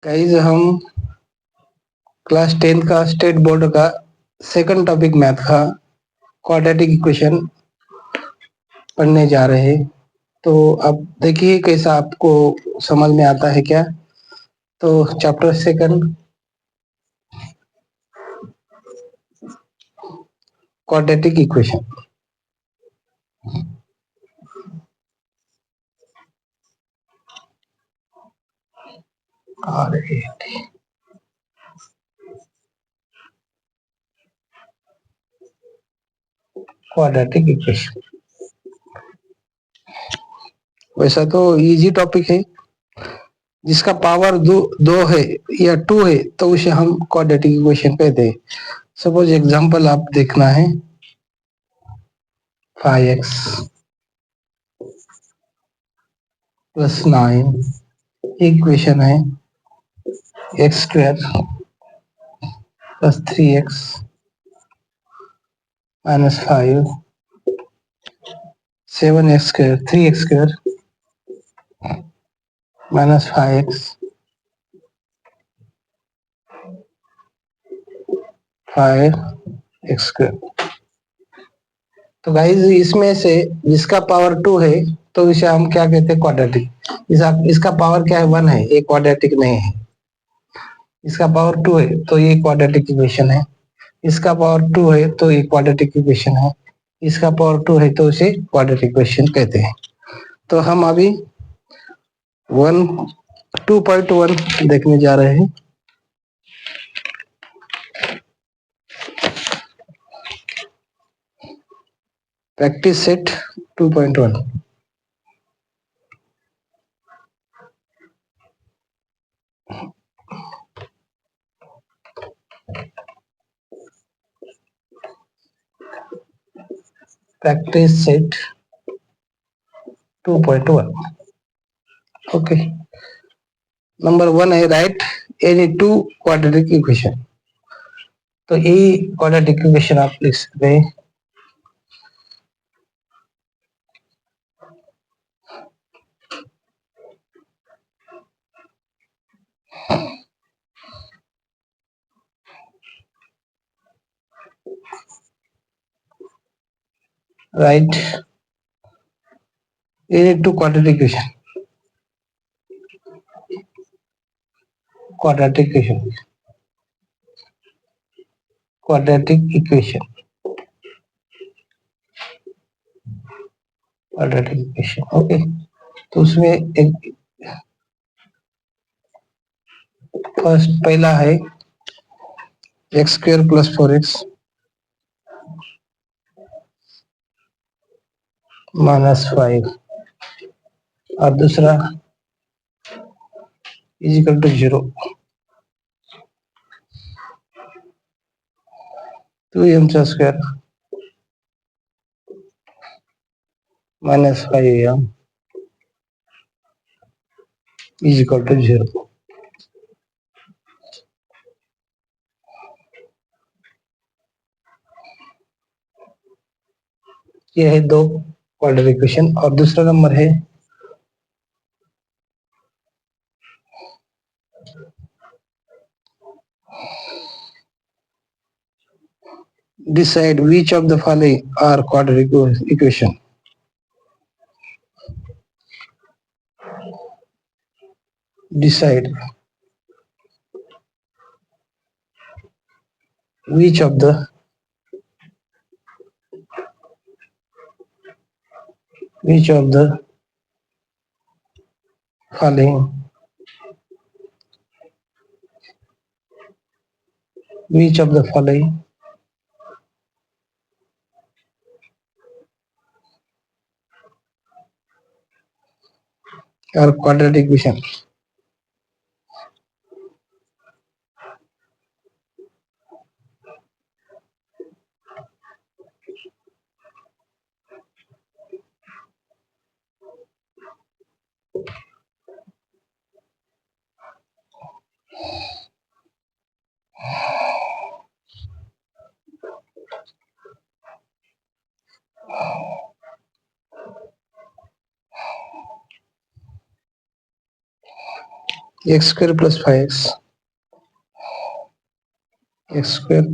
Guys हम class 10 का state board का सेकंड टॉपिक मैथ का क्वाड्रेटिक इक्वेशन पढ़ने जा रहे हैं। तो अब देखिए कैसा आपको समझ में आता है क्या। तो chapter second quadratic equation. Quadratic equation वैसा तो इजी टॉपिक है। जिसका पावर दो है या टू है तो उसे हम क्वाड्रेटिक इक्वेशन कहते हैं। सपोज एग्जांपल आप देखना है 5x प्लस 9 इक्वेशन है x square plus 3x minus 5 7x square 3x square minus 5x 5x square. तो गाइस इसमें से जिसका पावर 2 है तो इसे हम क्या कहते हैं क्वाड्रेटिक। इसका पावर क्या है 1 है, ये क्वाड्रेटिक नहीं है। इसका पावर 2 है तो ये क्वाड्रेटिक इक्वेशन है। इसका पावर 2 है तो ये क्वाड्रेटिक इक्वेशन है। इसका पावर 2 है तो इसे क्वाड्रेटिक इक्वेशन कहते हैं। तो हम अभी 2.1 देखने जा रहे हैं। Practice set 2.1। Practice set 2.1। Okay, number 1 है right any two quadratic equation. तो ये क्वाड्रेटिक इक्वेशन आप लिख सकते हैं। Right any two quadratic equation, quadratic equation, quadratic equation, quadratic equation. Okay, तो उसमें एक फर्स्ट पहला है x square plus 4x minus 5 और दूसरा is equal to 0 2m square minus 5am is equal to 0। ये है दो क्वाड्रेटिक इक्वेशन। और दूसरा नंबर है decide which of the following are quadratic equation. Decide which of the following are quadratic equation. X square plus 5x, x square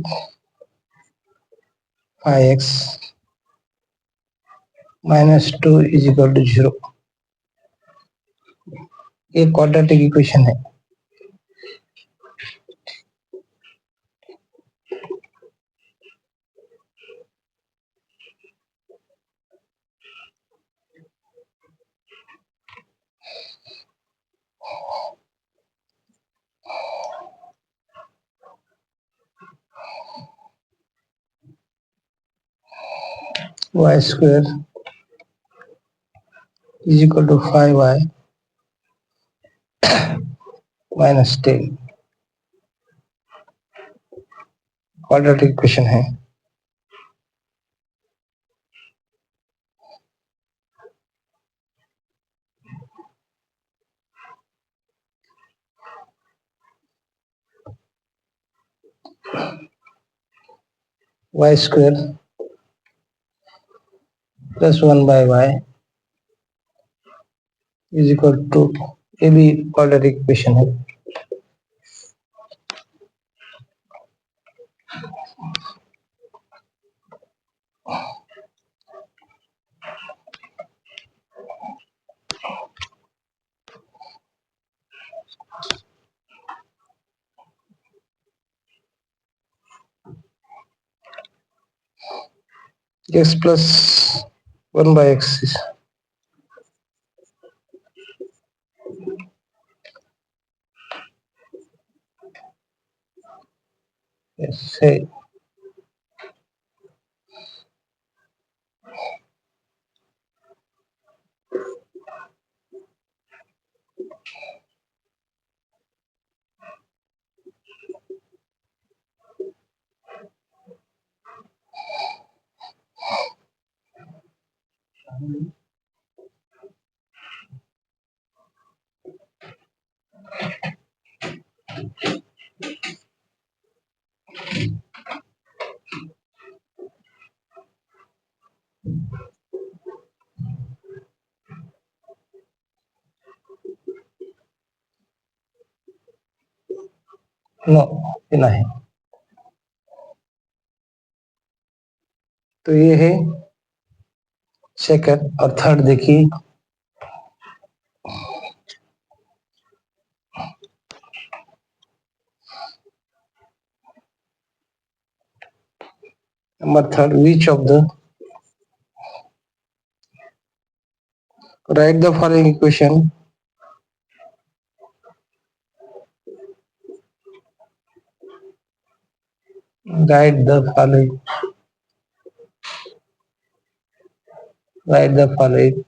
5x minus 2 is equal to 0। ये quadratic equation है। y square is equal to 5y minus 10 quadratic equation है। y square plus 1/y is equal to, ये भी quadratic equation है। x plus 1/x है। No, इतना है। तो ये है सेकंड। और थर्ड देखिए, number third, which of the right the following equation, right the following, right the following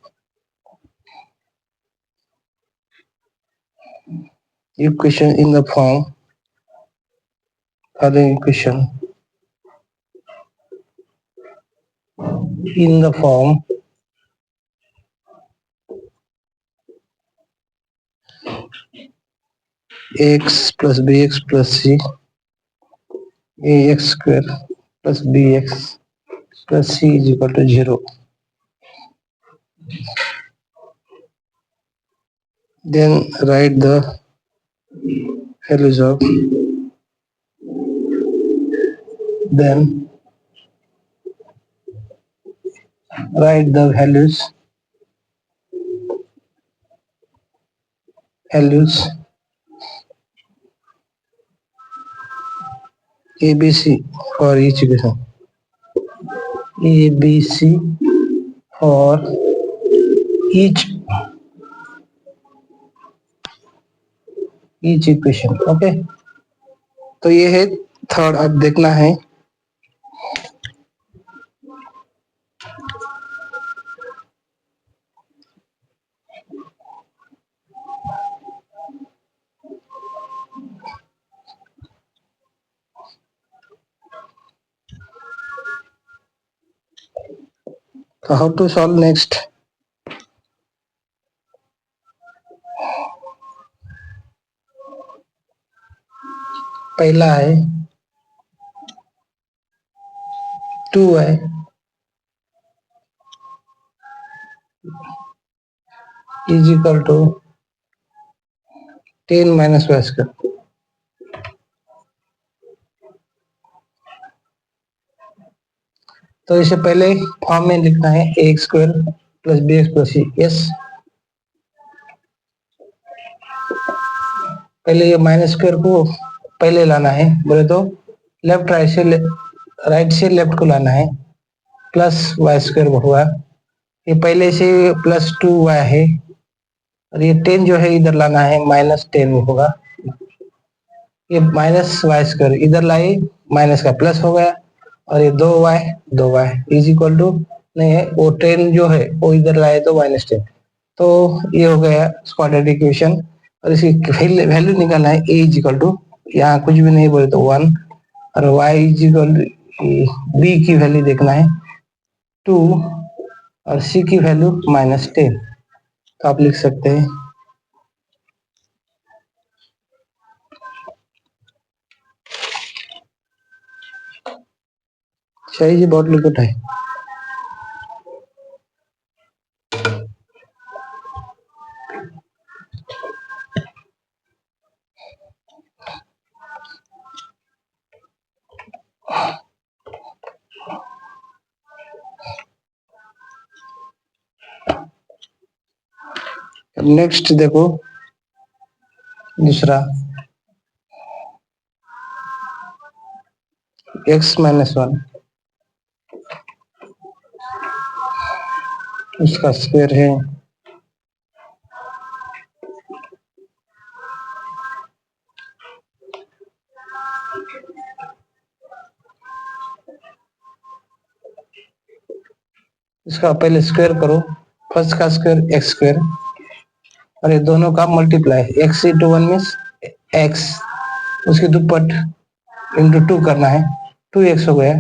equation in the form, following equation in the form x plus bx plus c, ax square plus bx plus c is equal to 0. Then write the values of, then write the values ABC for each equation, ABC for each equation. Okay, तो ये है third. अब देखना है how to solve next. पहला है 2y is equal to 10 minus y square. तो इसे पहले फॉर्म में लिखना है a square plus b x plus c. Yes, पहले ये माइनस स्क्वायर को पहले लाना है, बोले तो लेफ्ट राइट से लेफ्ट को लाना है। प्लस वाई स्क्वायर हुआ, ये पहले से प्लस 2y है, और ये 10 जो है इधर लाना है, माइनस 10 होगा। ये माइनस वाई स्क्वायर इधर लाए, माइनस का प्लस हो गया, और ये 2y इज इक्वल टू नहीं है, वो 10 जो है वो इधर लाए तो माइनस 10। तो ये हो गया क्वाड्रेटिक इक्वेशन। और इसकी वैल्यू निकालना है, ए इज इक्वल टू, यहाँ कुछ भी नहीं बोले तो 1, और y is equal to B की वैल्यू देखना है 2, और सी की वैल्यू -10। तो आप लिख सकते हैं सही जी, बहुत लिखित है। नेक्स्ट देखो दूसरा, x-1 उसका स्क्वायर है, इसका पहले स्क्वायर करो, फर्स्ट का स्क्वायर एक्स स्क्वायर, और ये दोनों का multiply, x into 1 means x, उसके दुप्पट इंटू 2 करना है, 2x हो गया,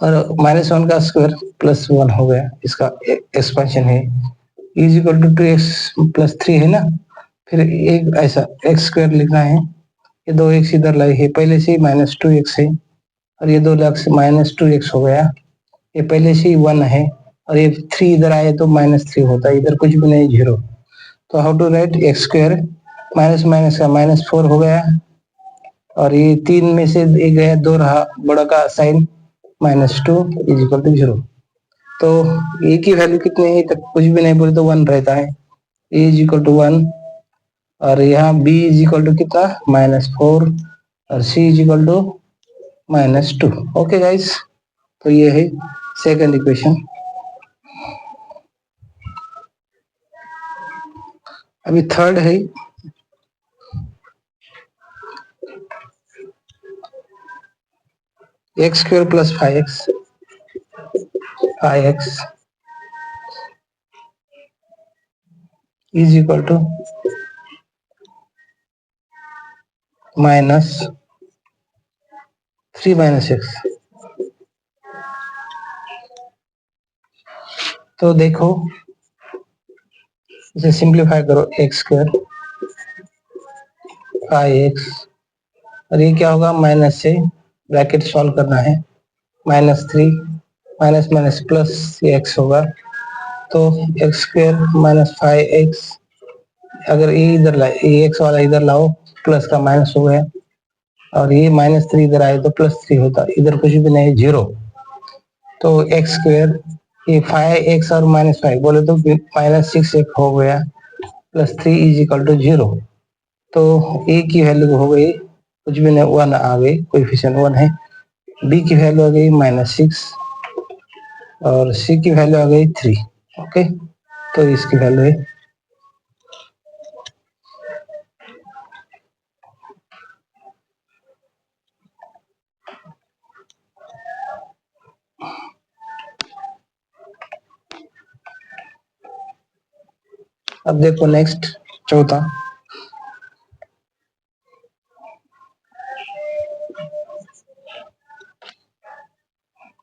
और -1 का स्क्वायर +1 हो गया, इसका एक्सपेंशन है, is equal to 2x plus 3 है ना। फिर एक ऐसा एक्स स्क्वायर लिखना है, ये 2x इधर लाई है, पहले से ही -2x है, और ये 2 लाख से -2x हो गया, ये पहले से ही 1 है, और ये 3 इधर आए तो -3 होता है, इधर कुछ भी नहीं, 0। तो how to write x square, minus minus का -4 हो गया, और ये 3 में से एक गया, 2 रहा, बड़ा का साइन -2 इज इक्वल टू 0। तो ए की वैल्यू कितनी है, तक कुछ भी नहीं बोले तो 1 रहता है, ए इज इक्वल टू 1, और यहाँ बी इज इक्वल टू कितना -4, और c is equal to -2। Okay guys, तो ये है सेकंड इक्वेशन। अभी थर्ड है, x square plus 5x is equal to -3 - x। तो देखो इसे सिंप्लीफाई करो, एक्स स्क्वायर 5x, और ये क्या होगा, माइनस से ब्रैकेट सॉल्व करना है, -3 माइनस माइनस प्लस x होगा, तो एक्स स्क्वायर -5x, अगर ये इधर लाए, ये एक्स वाला इधर लाओ, प्लस का माइनस हो गया, और ये -3 इधर आए तो +3 होता, इधर कुछ भी नहीं, 0। तो एक्स स्क्वायर, ये 5x और -5 बोले तो -6 हो गया, +3 इज इक्वल टू 0। तो ए की वैल्यू हो गई कुछ भी नहीं, 1 आ गई, कोएफिशिएंट 1 है, बी की वैल्यू आ गई -6, और सी की वैल्यू आ गई 3। ओके, तो इसकी वैल्यू है, अब देखो नेक्स्ट चौथा,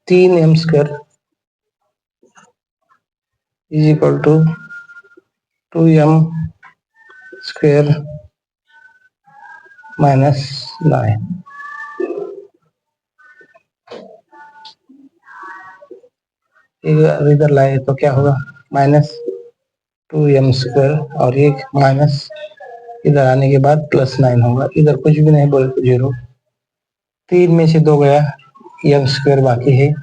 3m² is equal to 2m² -9। इधर लाए तो क्या होगा, 2m² और ये माइनस इधर आने के बाद +9 होगा, इधर कुछ भी नहीं बोले तो 0, 3 में से 2 गया, m² बाकी है,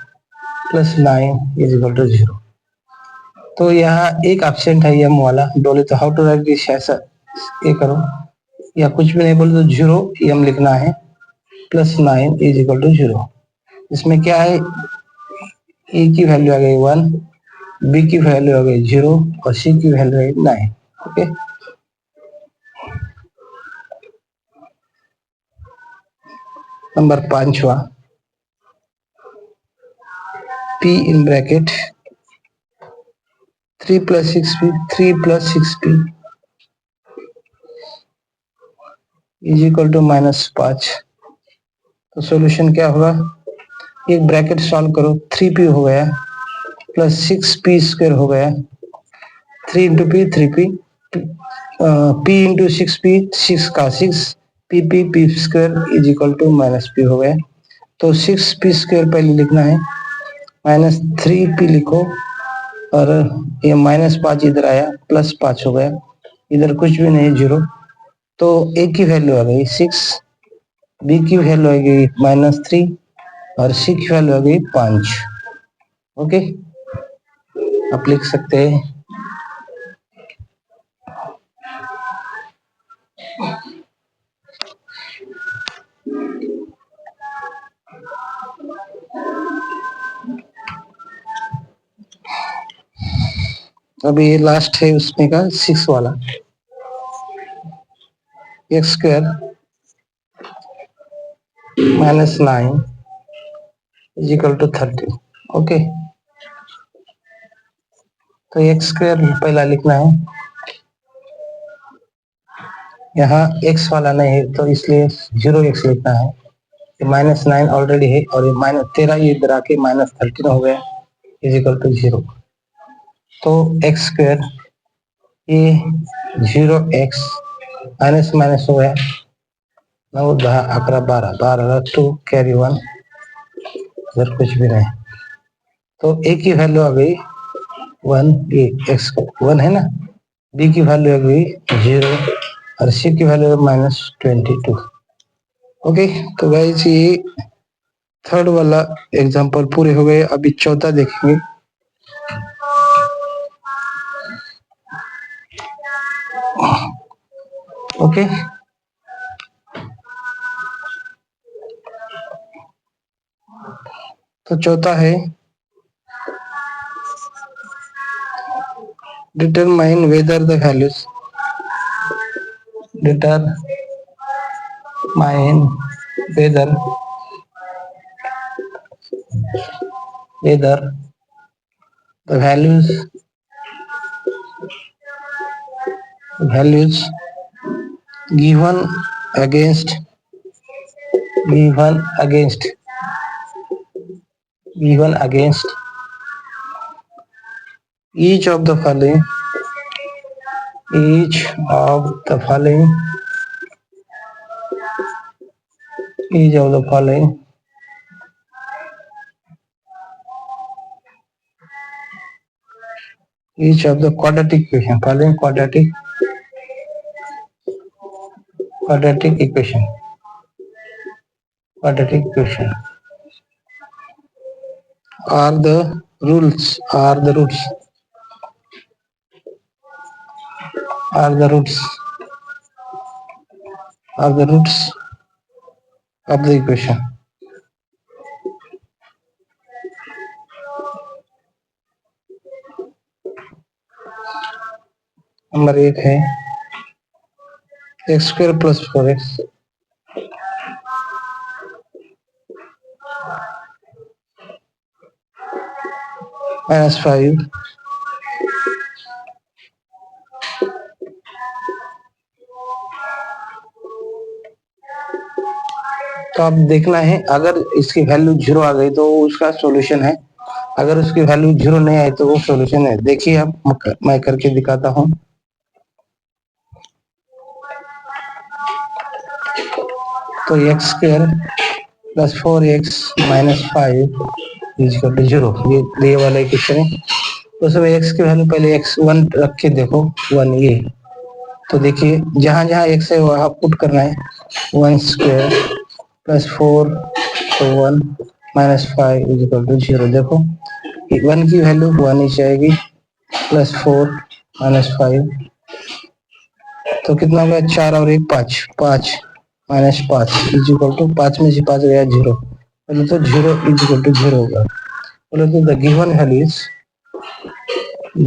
+9 = 0। तो यहाँ एक एब्सेंट है m वाला, बोले तो हाउ टू राइट दिस, ऐसा ये करो, या कुछ भी नहीं बोले तो 0 m लिखना है, +9 = 0। इसमें क्या है, ए की वैल्यू आ गई 1, बी की वैल्यू आ गई 0 और सी की वैल्यू है 9। ओके, नंबर 5वां, p इन ब्रैकेट 3 + 6p = -5। तो सॉल्यूशन क्या होगा, एक ब्रैकेट सॉल्व करो, 3p हो गया प्लस 6p² हो गया, 3 into P 3p, p into 6p 6 का 6, p² = -p हो गया। तो 6p² पहले लिखना है, -3p लिखो, और ये -5 इधर आया, +5 हो गया, इधर कुछ भी नहीं 0। तो a की वैल्यू आ गई 6, b की वैल्यू आ गई -3 और c की वैल्यू आ गई 5। ओके, आप लिख सकते हैं। अभी ये लास्ट है उसमें का 6 वाला, x² -9 = 30। ओके, तो x² पहला लिखना है, यहाँ x वाला नहीं है तो इसलिए 0x लिखना है, -9 ऑलरेडी है और ये -13 इधर आके -13 हो गया, = 0। तो x² ये 0x माइनस माइनस हो गया, 9 10 11 12 12 2 कैरी 1, इधर कुछ भी नहीं, तो a की वैल्यू आ गई 1, ये x 1 है ना, b की वैल्यू आ गई 0 और c की वैल्यू -22। ओके, तो गाइस ये थर्ड वाला एग्जांपल पूरे हो गए, अभी चौथा देखेंगे। ओके, तो चौथा है, determine whether the values the values given against each of the following each of the quadratic equation, following quadratic equation are the roots of the equation। Number 1 है x² + 4x -5 तो अब देखना है, अगर इसकी वैल्यू 0 आ गई तो उसका सॉल्यूशन है, अगर उसकी वैल्यू 0 नहीं आई तो वो सॉल्यूशन है। देखिए आप, मैं करके दिखाता हूँ। तो x² + 4x - 5 = 0, ये वाला इक्वेशन है। तो सब x की वैल्यू पहले x1 रख के देखो, 1 ये। तो देखिए जहां जहां x है वहां पुट करना है, 1 स्क्वायर प्लस 4 तो 1 माइनस 5 इज इक्वल टू 0। देखो 1 की वैल्यू 1 ही जाएगी, प्लस 4 माइनस 5 तो कितना हो गया, 4 और 1 5, 5 माइनस 5 इज इक्वल टू 5 में से 5 गया 0, बोले तो 0 इज इक्वल टू 0 होगा। बोले तो the given value is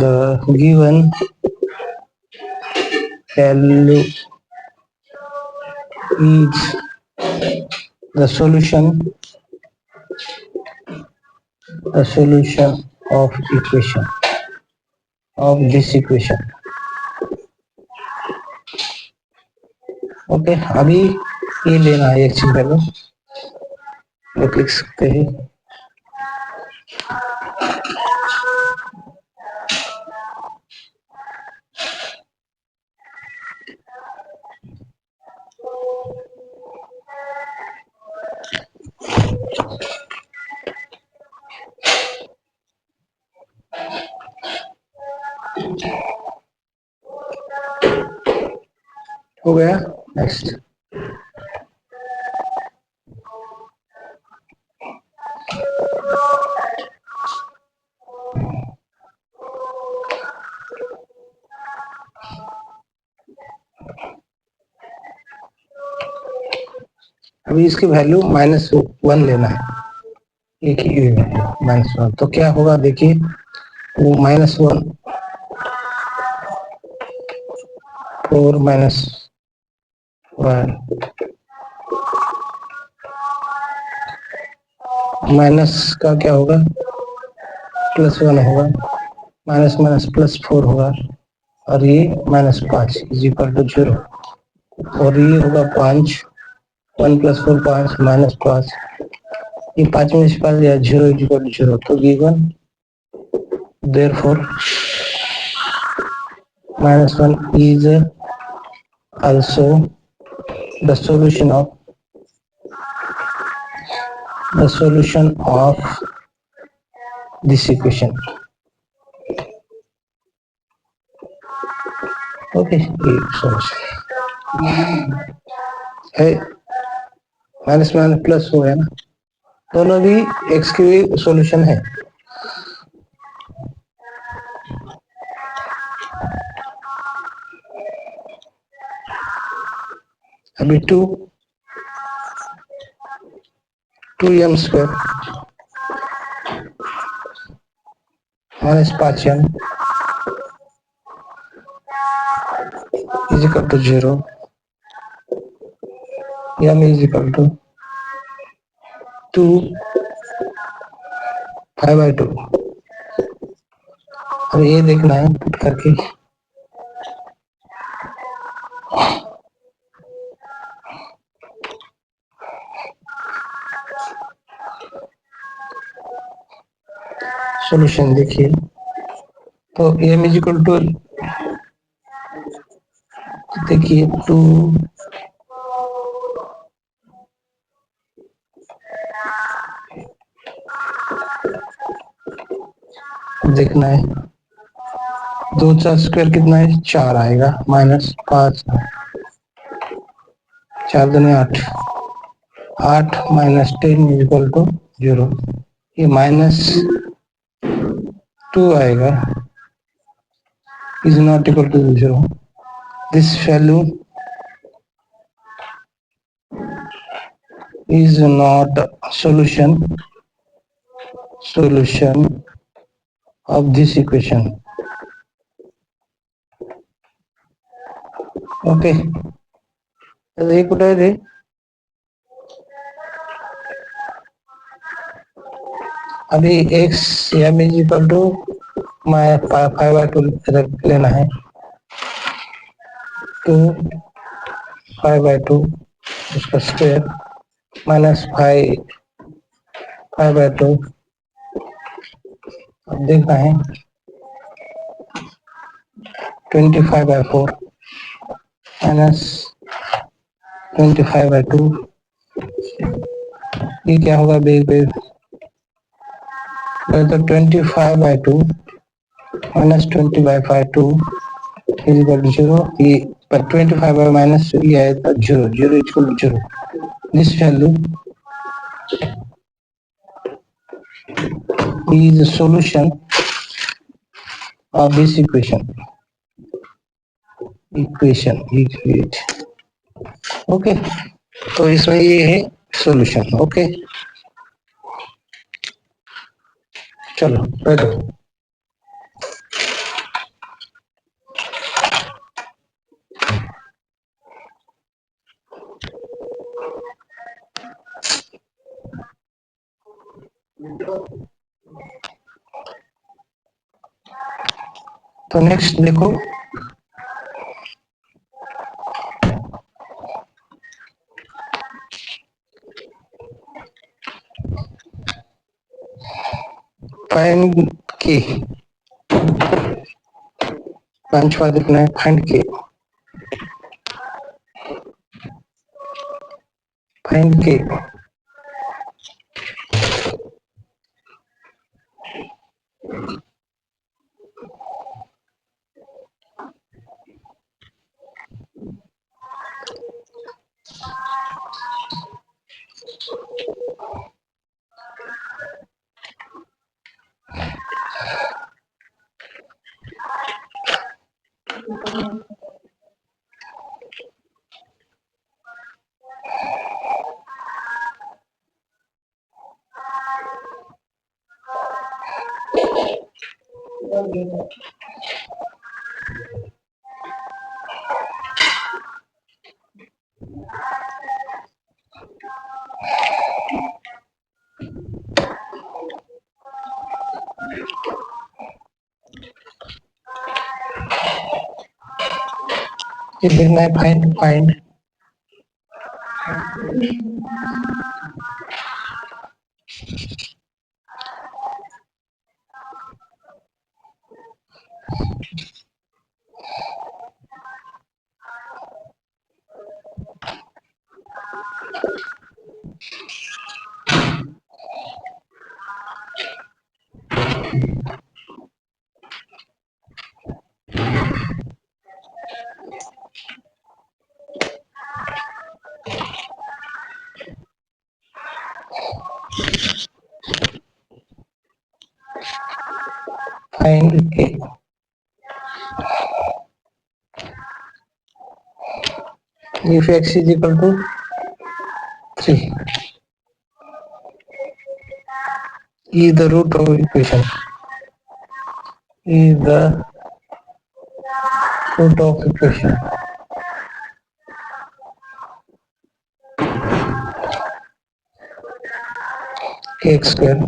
the given value is the solution of equation of this equation। Okay अभी ये लेना है एक चीज पहले, लिख सकते हैं। हो गया, नेक्स्ट। अभी इसकी वैल्यू -1 लेना है, एक ही वैल्यू -1। तो क्या होगा देखिए, वो -1 4 माइनस 1 माइनस का क्या होगा, +1 होगा, माइनस माइनस +4 होगा, और ये -5 इज इक्वल टू 0, और ये होगा 5, 1 + 4 5 -5, ये 5 में से 5 गया 0 इज इक्वल टू 0। तो given therefore -1 is also the solution of this equation। Okay ये सॉल्यूशन है, माइनस माइनस प्लस हो गया ना, दोनों भी x की भी सॉल्यूशन है। अभी 2m square -5m is equal to 0, m is equal to 2 5/2। अब ये देखना है पुट करके, सॉल्यूशन देखिए। तो m इज इक्वल टू देखिए 2 देखना है, 2 4 स्क्वायर कितना है, 4 आएगा, -5 4 दूनी 8, 8 - 10 इज इक्वल टू 0। ये -2 आएगा, is not equal to 0। This value is not solution of this equation। Okay ये कुठे आहे रे, अभी x m is equal to 5/2 लेना है, तो 5/2 उसका स्क्वायर -5/2। अब देखना है 25/4 -25/2, ये क्या होगा, बेग बेग तो 25/2 minus 20 by 5 2 is equal to 0. But 25 by minus ये है तो 0 0 is equal to 0. This value is the solution of this equation. Okay, तो इसमें ये है सॉल्यूशन. ओके, चलो पढ़ो. तो नेक्स्ट देखो, फाइंड के. पांचवा देखना है, फाइंड के. फाइंड के ये देखना है, फाइंड फाइंड फाइंड के. If x is equal to 3 is the root of equation. Is the root of equation. X square